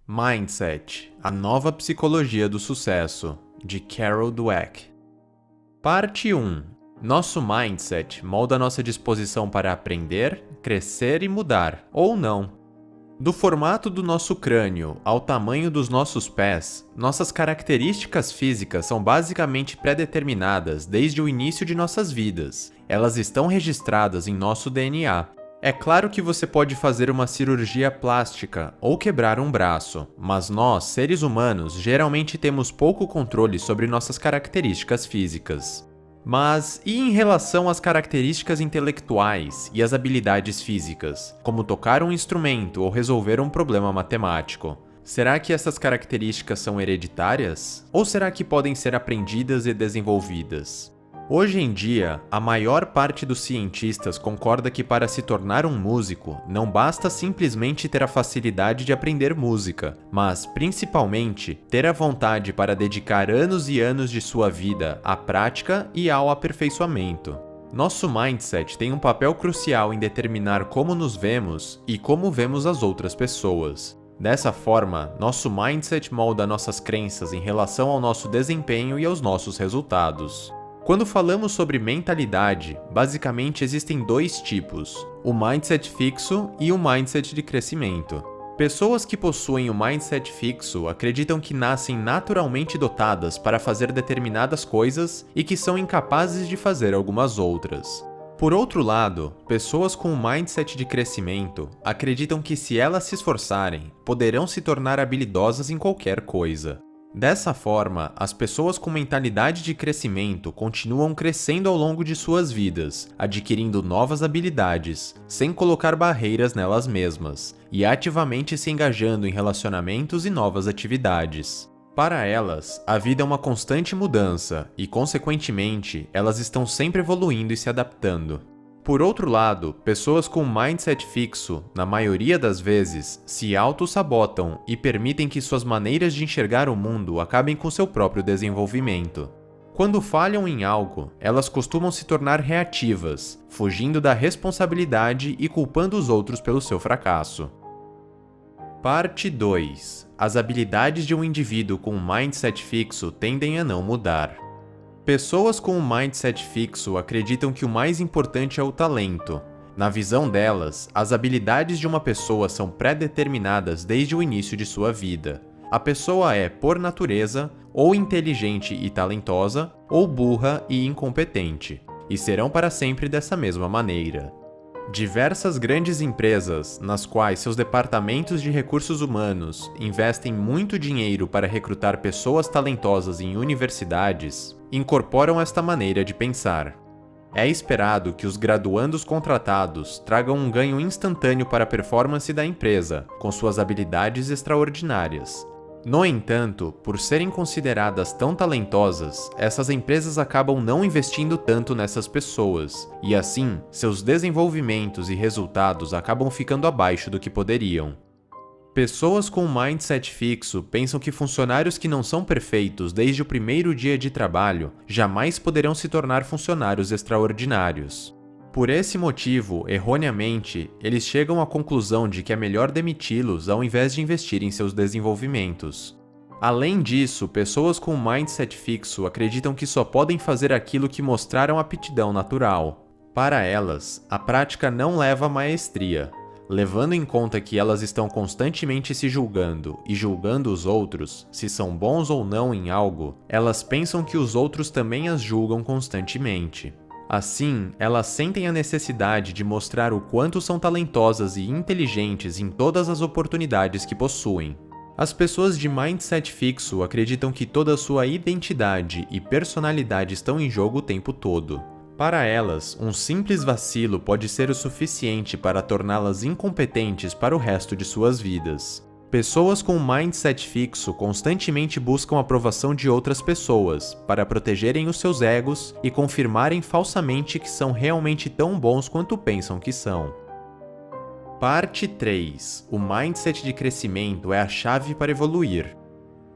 Mindset, a nova psicologia do sucesso, de Carol Dweck. Parte 1. Nosso mindset molda nossa disposição para aprender, crescer e mudar, ou não. Do formato do nosso crânio ao tamanho dos nossos pés, nossas características físicas são basicamente pré-determinadas desde o início de nossas vidas. Elas estão registradas em nosso DNA. É claro que você pode fazer uma cirurgia plástica ou quebrar um braço, mas nós, seres humanos, geralmente temos pouco controle sobre nossas características físicas. Mas e em relação às características intelectuais e às habilidades físicas, como tocar um instrumento ou resolver um problema matemático? Será que essas características são hereditárias? Ou será que podem ser aprendidas e desenvolvidas? Hoje em dia, a maior parte dos cientistas concorda que para se tornar um músico, não basta simplesmente ter a facilidade de aprender música, mas, principalmente, ter a vontade para dedicar anos e anos de sua vida à prática e ao aperfeiçoamento. Nosso mindset tem um papel crucial em determinar como nos vemos e como vemos as outras pessoas. Dessa forma, nosso mindset molda nossas crenças em relação ao nosso desempenho e aos nossos resultados. Quando falamos sobre mentalidade, basicamente existem dois tipos, o mindset fixo e o mindset de crescimento. Pessoas que possuem o mindset fixo acreditam que nascem naturalmente dotadas para fazer determinadas coisas e que são incapazes de fazer algumas outras. Por outro lado, pessoas com o mindset de crescimento acreditam que se elas se esforçarem, poderão se tornar habilidosas em qualquer coisa. Dessa forma, as pessoas com mentalidade de crescimento continuam crescendo ao longo de suas vidas, adquirindo novas habilidades, sem colocar barreiras nelas mesmas, e ativamente se engajando em relacionamentos e novas atividades. Para elas, a vida é uma constante mudança e, consequentemente, elas estão sempre evoluindo e se adaptando. Por outro lado, pessoas com mindset fixo, na maioria das vezes, se auto-sabotam e permitem que suas maneiras de enxergar o mundo acabem com seu próprio desenvolvimento. Quando falham em algo, elas costumam se tornar reativas, fugindo da responsabilidade e culpando os outros pelo seu fracasso. Parte 2. As habilidades de um indivíduo com um mindset fixo tendem a não mudar. Pessoas com um mindset fixo acreditam que o mais importante é o talento. Na visão delas, as habilidades de uma pessoa são pré-determinadas desde o início de sua vida. A pessoa é, por natureza, ou inteligente e talentosa, ou burra e incompetente, e serão para sempre dessa mesma maneira. Diversas grandes empresas, nas quais seus departamentos de recursos humanos investem muito dinheiro para recrutar pessoas talentosas em universidades, incorporam esta maneira de pensar. É esperado que os graduandos contratados tragam um ganho instantâneo para a performance da empresa, com suas habilidades extraordinárias. No entanto, por serem consideradas tão talentosas, essas empresas acabam não investindo tanto nessas pessoas, e assim, seus desenvolvimentos e resultados acabam ficando abaixo do que poderiam. Pessoas com mindset fixo pensam que funcionários que não são perfeitos desde o primeiro dia de trabalho jamais poderão se tornar funcionários extraordinários. Por esse motivo, erroneamente, eles chegam à conclusão de que é melhor demiti-los ao invés de investir em seus desenvolvimentos. Além disso, pessoas com mindset fixo acreditam que só podem fazer aquilo que mostraram aptidão natural. Para elas, a prática não leva à maestria. Levando em conta que elas estão constantemente se julgando e julgando os outros, se são bons ou não em algo, elas pensam que os outros também as julgam constantemente. Assim, elas sentem a necessidade de mostrar o quanto são talentosas e inteligentes em todas as oportunidades que possuem. As pessoas de mindset fixo acreditam que toda a sua identidade e personalidade estão em jogo o tempo todo. Para elas, um simples vacilo pode ser o suficiente para torná-las incompetentes para o resto de suas vidas. Pessoas com mindset fixo constantemente buscam a aprovação de outras pessoas para protegerem os seus egos e confirmarem falsamente que são realmente tão bons quanto pensam que são. Parte 3. O mindset de crescimento é a chave para evoluir.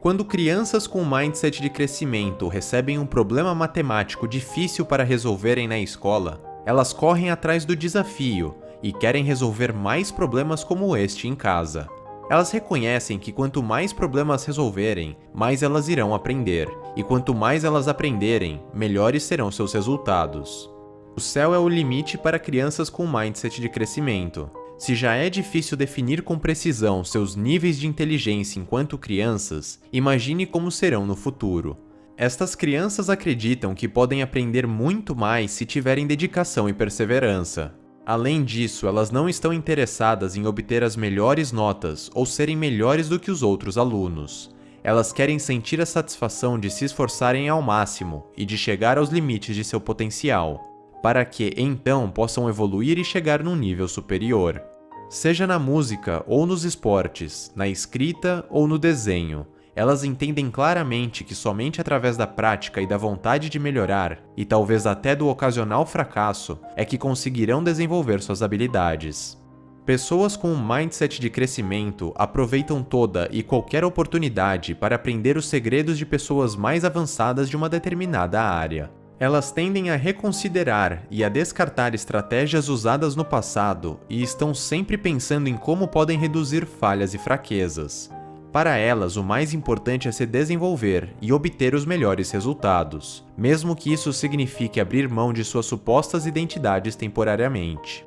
Quando crianças com mindset de crescimento recebem um problema matemático difícil para resolverem na escola, elas correm atrás do desafio e querem resolver mais problemas como este em casa. Elas reconhecem que quanto mais problemas resolverem, mais elas irão aprender, e quanto mais elas aprenderem, melhores serão seus resultados. O céu é o limite para crianças com mindset de crescimento. Se já é difícil definir com precisão seus níveis de inteligência enquanto crianças, imagine como serão no futuro. Estas crianças acreditam que podem aprender muito mais se tiverem dedicação e perseverança. Além disso, elas não estão interessadas em obter as melhores notas ou serem melhores do que os outros alunos. Elas querem sentir a satisfação de se esforçarem ao máximo e de chegar aos limites de seu potencial, para que, então, possam evoluir e chegar num nível superior. Seja na música ou nos esportes, na escrita ou no desenho, elas entendem claramente que somente através da prática e da vontade de melhorar, e talvez até do ocasional fracasso, é que conseguirão desenvolver suas habilidades. Pessoas com um mindset de crescimento aproveitam toda e qualquer oportunidade para aprender os segredos de pessoas mais avançadas de uma determinada área. Elas tendem a reconsiderar e a descartar estratégias usadas no passado e estão sempre pensando em como podem reduzir falhas e fraquezas. Para elas, o mais importante é se desenvolver e obter os melhores resultados, mesmo que isso signifique abrir mão de suas supostas identidades temporariamente.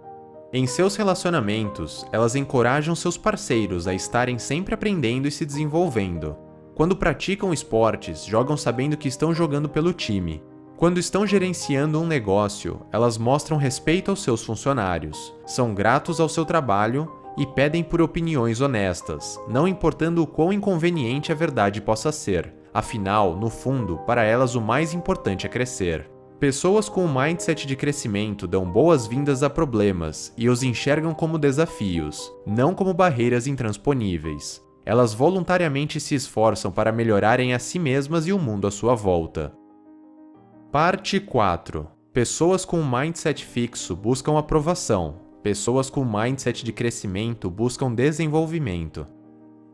Em seus relacionamentos, elas encorajam seus parceiros a estarem sempre aprendendo e se desenvolvendo. Quando praticam esportes, jogam sabendo que estão jogando pelo time. Quando estão gerenciando um negócio, elas mostram respeito aos seus funcionários, são gratos ao seu trabalho e pedem por opiniões honestas, não importando o quão inconveniente a verdade possa ser. Afinal, no fundo, para elas o mais importante é crescer. Pessoas com um mindset de crescimento dão boas-vindas a problemas e os enxergam como desafios, não como barreiras intransponíveis. Elas voluntariamente se esforçam para melhorarem a si mesmas e o mundo à sua volta. Parte 4. Pessoas com um mindset fixo buscam aprovação. Pessoas com mindset de crescimento buscam desenvolvimento.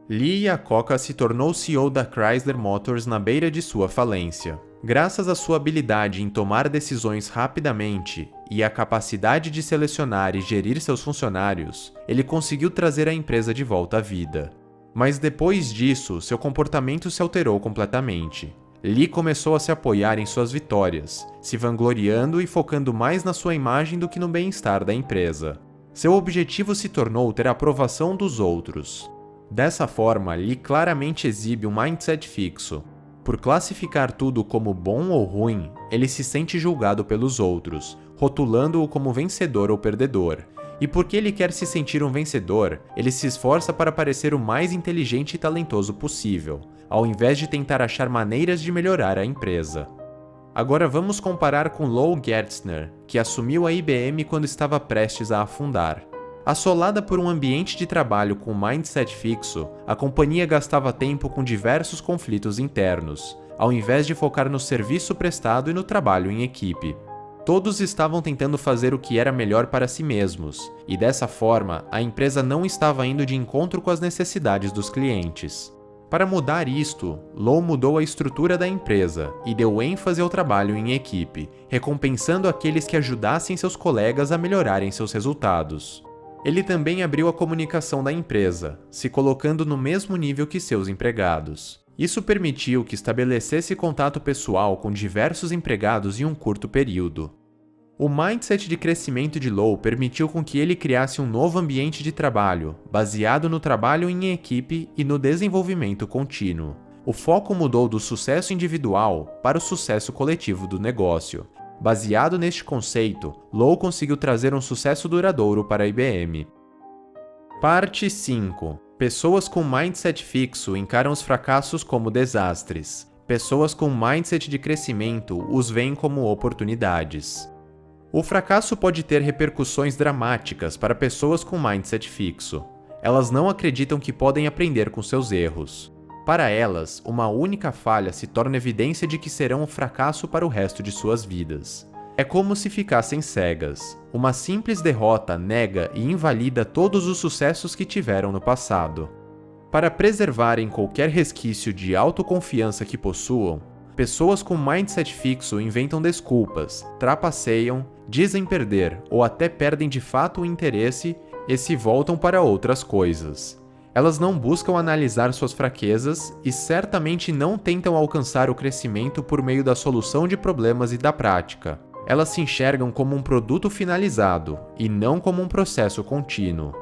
Lee Iacocca se tornou CEO da Chrysler Motors na beira de sua falência. Graças à sua habilidade em tomar decisões rapidamente e à capacidade de selecionar e gerir seus funcionários, ele conseguiu trazer a empresa de volta à vida. Mas depois disso, seu comportamento se alterou completamente. Lee começou a se apoiar em suas vitórias, se vangloriando e focando mais na sua imagem do que no bem-estar da empresa. Seu objetivo se tornou ter a aprovação dos outros. Dessa forma, Lee claramente exibe um mindset fixo. Por classificar tudo como bom ou ruim, ele se sente julgado pelos outros, rotulando-o como vencedor ou perdedor. E porque ele quer se sentir um vencedor, ele se esforça para parecer o mais inteligente e talentoso possível, ao invés de tentar achar maneiras de melhorar a empresa. Agora vamos comparar com Lowell Gerstner, que assumiu a IBM quando estava prestes a afundar. Assolada por um ambiente de trabalho com mindset fixo, a companhia gastava tempo com diversos conflitos internos, ao invés de focar no serviço prestado e no trabalho em equipe. Todos estavam tentando fazer o que era melhor para si mesmos, e dessa forma, a empresa não estava indo de encontro com as necessidades dos clientes. Para mudar isto, Lowell mudou a estrutura da empresa e deu ênfase ao trabalho em equipe, recompensando aqueles que ajudassem seus colegas a melhorarem seus resultados. Ele também abriu a comunicação da empresa, se colocando no mesmo nível que seus empregados. Isso permitiu que estabelecesse contato pessoal com diversos empregados em um curto período. O mindset de crescimento de Lowell permitiu com que ele criasse um novo ambiente de trabalho, baseado no trabalho em equipe e no desenvolvimento contínuo. O foco mudou do sucesso individual para o sucesso coletivo do negócio. Baseado neste conceito, Lowell conseguiu trazer um sucesso duradouro para a IBM. Parte 5. Pessoas com mindset fixo encaram os fracassos como desastres. Pessoas com mindset de crescimento os veem como oportunidades. O fracasso pode ter repercussões dramáticas para pessoas com mindset fixo. Elas não acreditam que podem aprender com seus erros. Para elas, uma única falha se torna evidência de que serão um fracasso para o resto de suas vidas. É como se ficassem cegas. Uma simples derrota nega e invalida todos os sucessos que tiveram no passado. Para preservarem qualquer resquício de autoconfiança que possuam, pessoas com mindset fixo inventam desculpas, trapaceiam, dizem perder ou até perdem de fato o interesse e se voltam para outras coisas. Elas não buscam analisar suas fraquezas e certamente não tentam alcançar o crescimento por meio da solução de problemas e da prática. Elas se enxergam como um produto finalizado e não como um processo contínuo.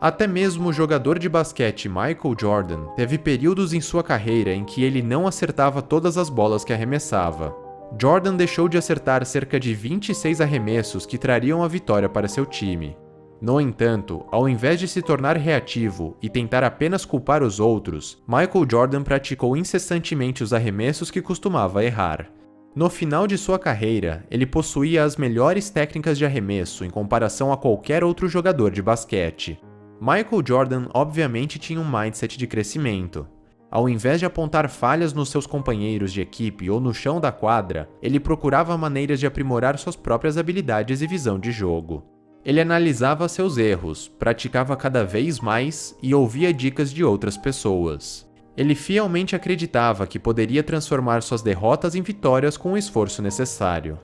Até mesmo o jogador de basquete Michael Jordan teve períodos em sua carreira em que ele não acertava todas as bolas que arremessava. Jordan deixou de acertar cerca de 26 arremessos que trariam a vitória para seu time. No entanto, ao invés de se tornar reativo e tentar apenas culpar os outros, Michael Jordan praticou incessantemente os arremessos que costumava errar. No final de sua carreira, ele possuía as melhores técnicas de arremesso em comparação a qualquer outro jogador de basquete. Michael Jordan obviamente tinha um mindset de crescimento. Ao invés de apontar falhas nos seus companheiros de equipe ou no chão da quadra, ele procurava maneiras de aprimorar suas próprias habilidades e visão de jogo. Ele analisava seus erros, praticava cada vez mais e ouvia dicas de outras pessoas. Ele fielmente acreditava que poderia transformar suas derrotas em vitórias com o esforço necessário.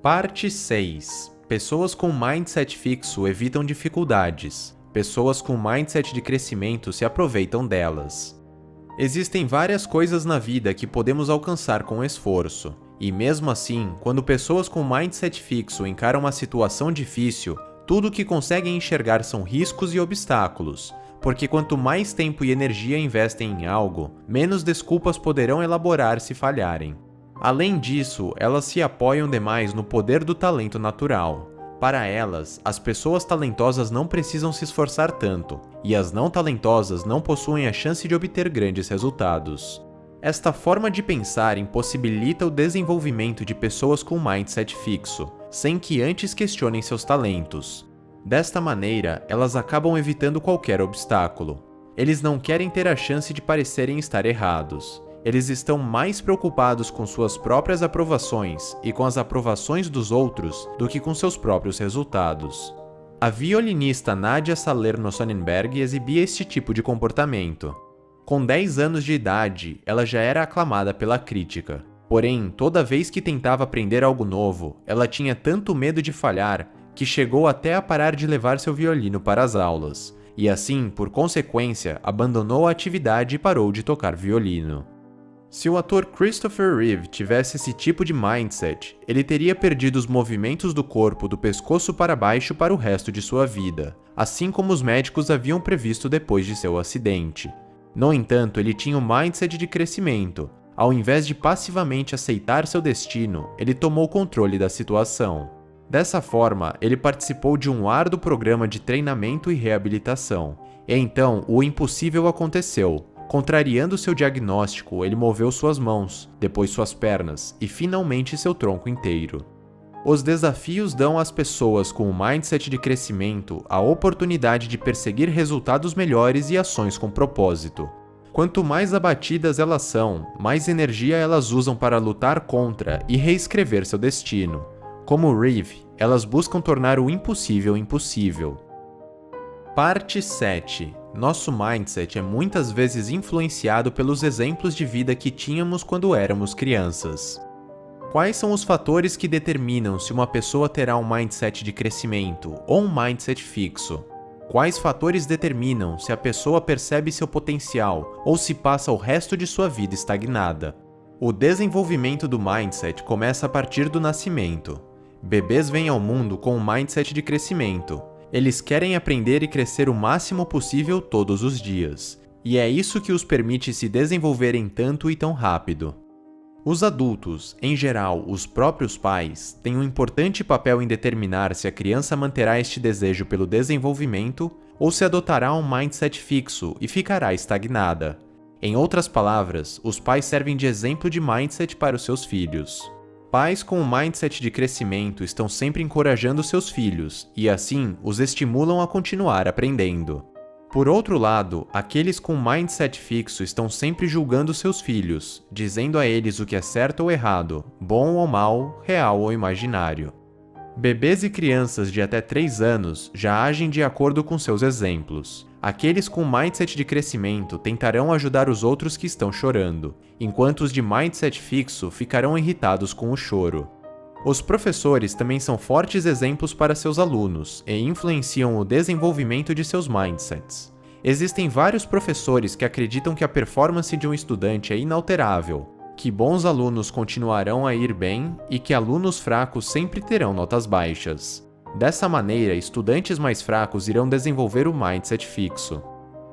Parte 6. Pessoas com mindset fixo evitam dificuldades. Pessoas com mindset de crescimento se aproveitam delas. Existem várias coisas na vida que podemos alcançar com esforço. E mesmo assim, quando pessoas com mindset fixo encaram uma situação difícil, tudo o que conseguem enxergar são riscos e obstáculos, porque quanto mais tempo e energia investem em algo, menos desculpas poderão elaborar se falharem. Além disso, elas se apoiam demais no poder do talento natural. Para elas, as pessoas talentosas não precisam se esforçar tanto, e as não talentosas não possuem a chance de obter grandes resultados. Esta forma de pensar impossibilita o desenvolvimento de pessoas com mindset fixo, sem que antes questionem seus talentos. Desta maneira, elas acabam evitando qualquer obstáculo. Eles não querem ter a chance de parecerem estar errados. Eles estão mais preocupados com suas próprias aprovações e com as aprovações dos outros do que com seus próprios resultados. A violinista Nadia Salerno-Sonnenberg exibia este tipo de comportamento. Com 10 anos de idade, ela já era aclamada pela crítica. Porém, toda vez que tentava aprender algo novo, ela tinha tanto medo de falhar que chegou até a parar de levar seu violino para as aulas, e assim, por consequência, abandonou a atividade e parou de tocar violino. Se o ator Christopher Reeve tivesse esse tipo de mindset, ele teria perdido os movimentos do corpo do pescoço para baixo para o resto de sua vida, assim como os médicos haviam previsto depois de seu acidente. No entanto, ele tinha um mindset de crescimento. Ao invés de passivamente aceitar seu destino, ele tomou controle da situação. Dessa forma, ele participou de um árduo programa de treinamento e reabilitação. E então, o impossível aconteceu. Contrariando seu diagnóstico, ele moveu suas mãos, depois suas pernas e finalmente seu tronco inteiro. Os desafios dão às pessoas com o mindset de crescimento a oportunidade de perseguir resultados melhores e ações com propósito. Quanto mais abatidas elas são, mais energia elas usam para lutar contra e reescrever seu destino. Como Reeve, elas buscam tornar o impossível impossível. Parte 7. Nosso mindset é muitas vezes influenciado pelos exemplos de vida que tínhamos quando éramos crianças. Quais são os fatores que determinam se uma pessoa terá um mindset de crescimento ou um mindset fixo? Quais fatores determinam se a pessoa percebe seu potencial ou se passa o resto de sua vida estagnada? O desenvolvimento do mindset começa a partir do nascimento. Bebês vêm ao mundo com um mindset de crescimento. Eles querem aprender e crescer o máximo possível todos os dias. E é isso que os permite se desenvolverem tanto e tão rápido. Os adultos, em geral os próprios pais, têm um importante papel em determinar se a criança manterá este desejo pelo desenvolvimento ou se adotará um mindset fixo e ficará estagnada. Em outras palavras, os pais servem de exemplo de mindset para os seus filhos. Pais com um mindset de crescimento estão sempre encorajando seus filhos e, assim, os estimulam a continuar aprendendo. Por outro lado, aqueles com mindset fixo estão sempre julgando seus filhos, dizendo a eles o que é certo ou errado, bom ou mal, real ou imaginário. Bebês e crianças de até 3 anos já agem de acordo com seus exemplos. Aqueles com mindset de crescimento tentarão ajudar os outros que estão chorando, enquanto os de mindset fixo ficarão irritados com o choro. Os professores também são fortes exemplos para seus alunos e influenciam o desenvolvimento de seus mindsets. Existem vários professores que acreditam que a performance de um estudante é inalterável, que bons alunos continuarão a ir bem e que alunos fracos sempre terão notas baixas. Dessa maneira, estudantes mais fracos irão desenvolver o mindset fixo.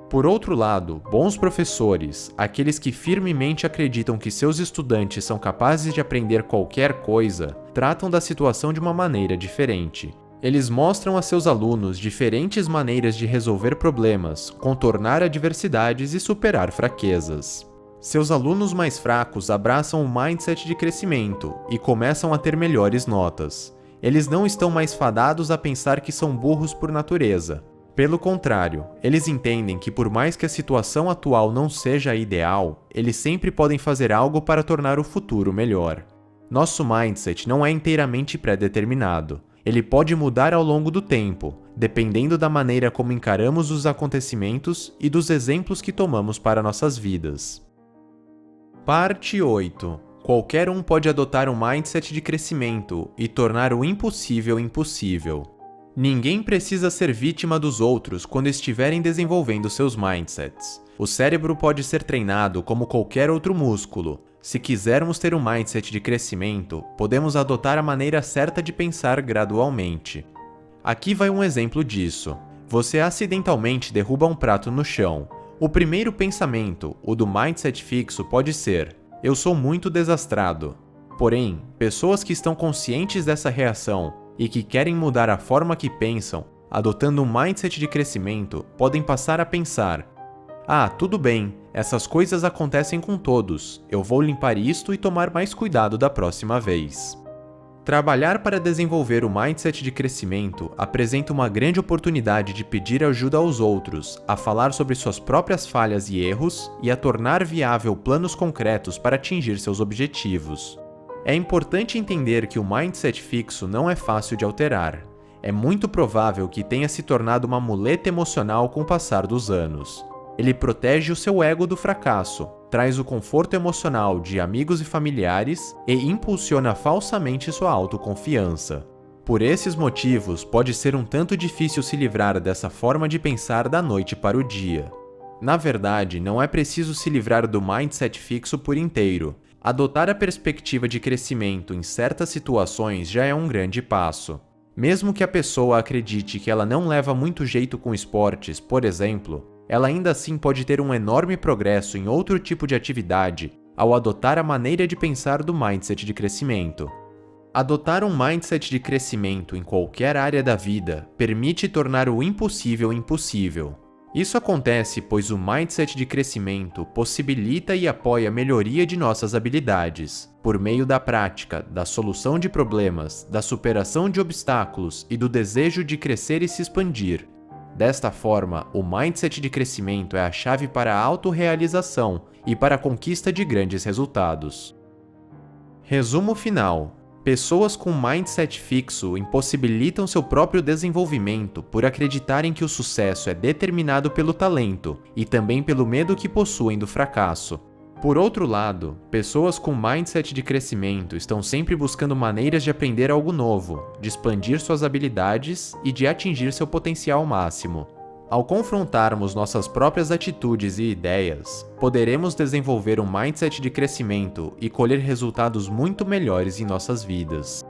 Por outro lado, bons professores, aqueles que firmemente acreditam que seus estudantes são capazes de aprender qualquer coisa, tratam da situação de uma maneira diferente. Eles mostram a seus alunos diferentes maneiras de resolver problemas, contornar adversidades e superar fraquezas. Seus alunos mais fracos abraçam o mindset de crescimento e começam a ter melhores notas. Eles não estão mais fadados a pensar que são burros por natureza. Pelo contrário, eles entendem que por mais que a situação atual não seja a ideal, eles sempre podem fazer algo para tornar o futuro melhor. Nosso mindset não é inteiramente pré-determinado. Ele pode mudar ao longo do tempo, dependendo da maneira como encaramos os acontecimentos e dos exemplos que tomamos para nossas vidas. Parte 8. Qualquer um pode adotar um mindset de crescimento e tornar o impossível impossível. Ninguém precisa ser vítima dos outros quando estiverem desenvolvendo seus mindsets. O cérebro pode ser treinado como qualquer outro músculo. Se quisermos ter um mindset de crescimento, podemos adotar a maneira certa de pensar gradualmente. Aqui vai um exemplo disso. Você acidentalmente derruba um prato no chão. O primeiro pensamento, o do mindset fixo, pode ser: eu sou muito desastrado. Porém, pessoas que estão conscientes dessa reação e que querem mudar a forma que pensam, adotando um mindset de crescimento, podem passar a pensar: ah, tudo bem, essas coisas acontecem com todos, eu vou limpar isto e tomar mais cuidado da próxima vez. Trabalhar para desenvolver o mindset de crescimento apresenta uma grande oportunidade de pedir ajuda aos outros, a falar sobre suas próprias falhas e erros e a tornar viável planos concretos para atingir seus objetivos. É importante entender que o mindset fixo não é fácil de alterar. É muito provável que tenha se tornado uma muleta emocional com o passar dos anos. Ele protege o seu ego do fracasso, traz o conforto emocional de amigos e familiares e impulsiona falsamente sua autoconfiança. Por esses motivos, pode ser um tanto difícil se livrar dessa forma de pensar da noite para o dia. Na verdade, não é preciso se livrar do mindset fixo por inteiro. Adotar a perspectiva de crescimento em certas situações já é um grande passo. Mesmo que a pessoa acredite que ela não leva muito jeito com esportes, por exemplo, ela ainda assim pode ter um enorme progresso em outro tipo de atividade ao adotar a maneira de pensar do mindset de crescimento. Adotar um mindset de crescimento em qualquer área da vida permite tornar o impossível impossível. Isso acontece pois o mindset de crescimento possibilita e apoia a melhoria de nossas habilidades, por meio da prática, da solução de problemas, da superação de obstáculos e do desejo de crescer e se expandir. Desta forma, o mindset de crescimento é a chave para a autorrealização e para a conquista de grandes resultados. Resumo final. Pessoas com mindset fixo impossibilitam seu próprio desenvolvimento por acreditarem que o sucesso é determinado pelo talento e também pelo medo que possuem do fracasso. Por outro lado, pessoas com mindset de crescimento estão sempre buscando maneiras de aprender algo novo, de expandir suas habilidades e de atingir seu potencial máximo. Ao confrontarmos nossas próprias atitudes e ideias, poderemos desenvolver um mindset de crescimento e colher resultados muito melhores em nossas vidas.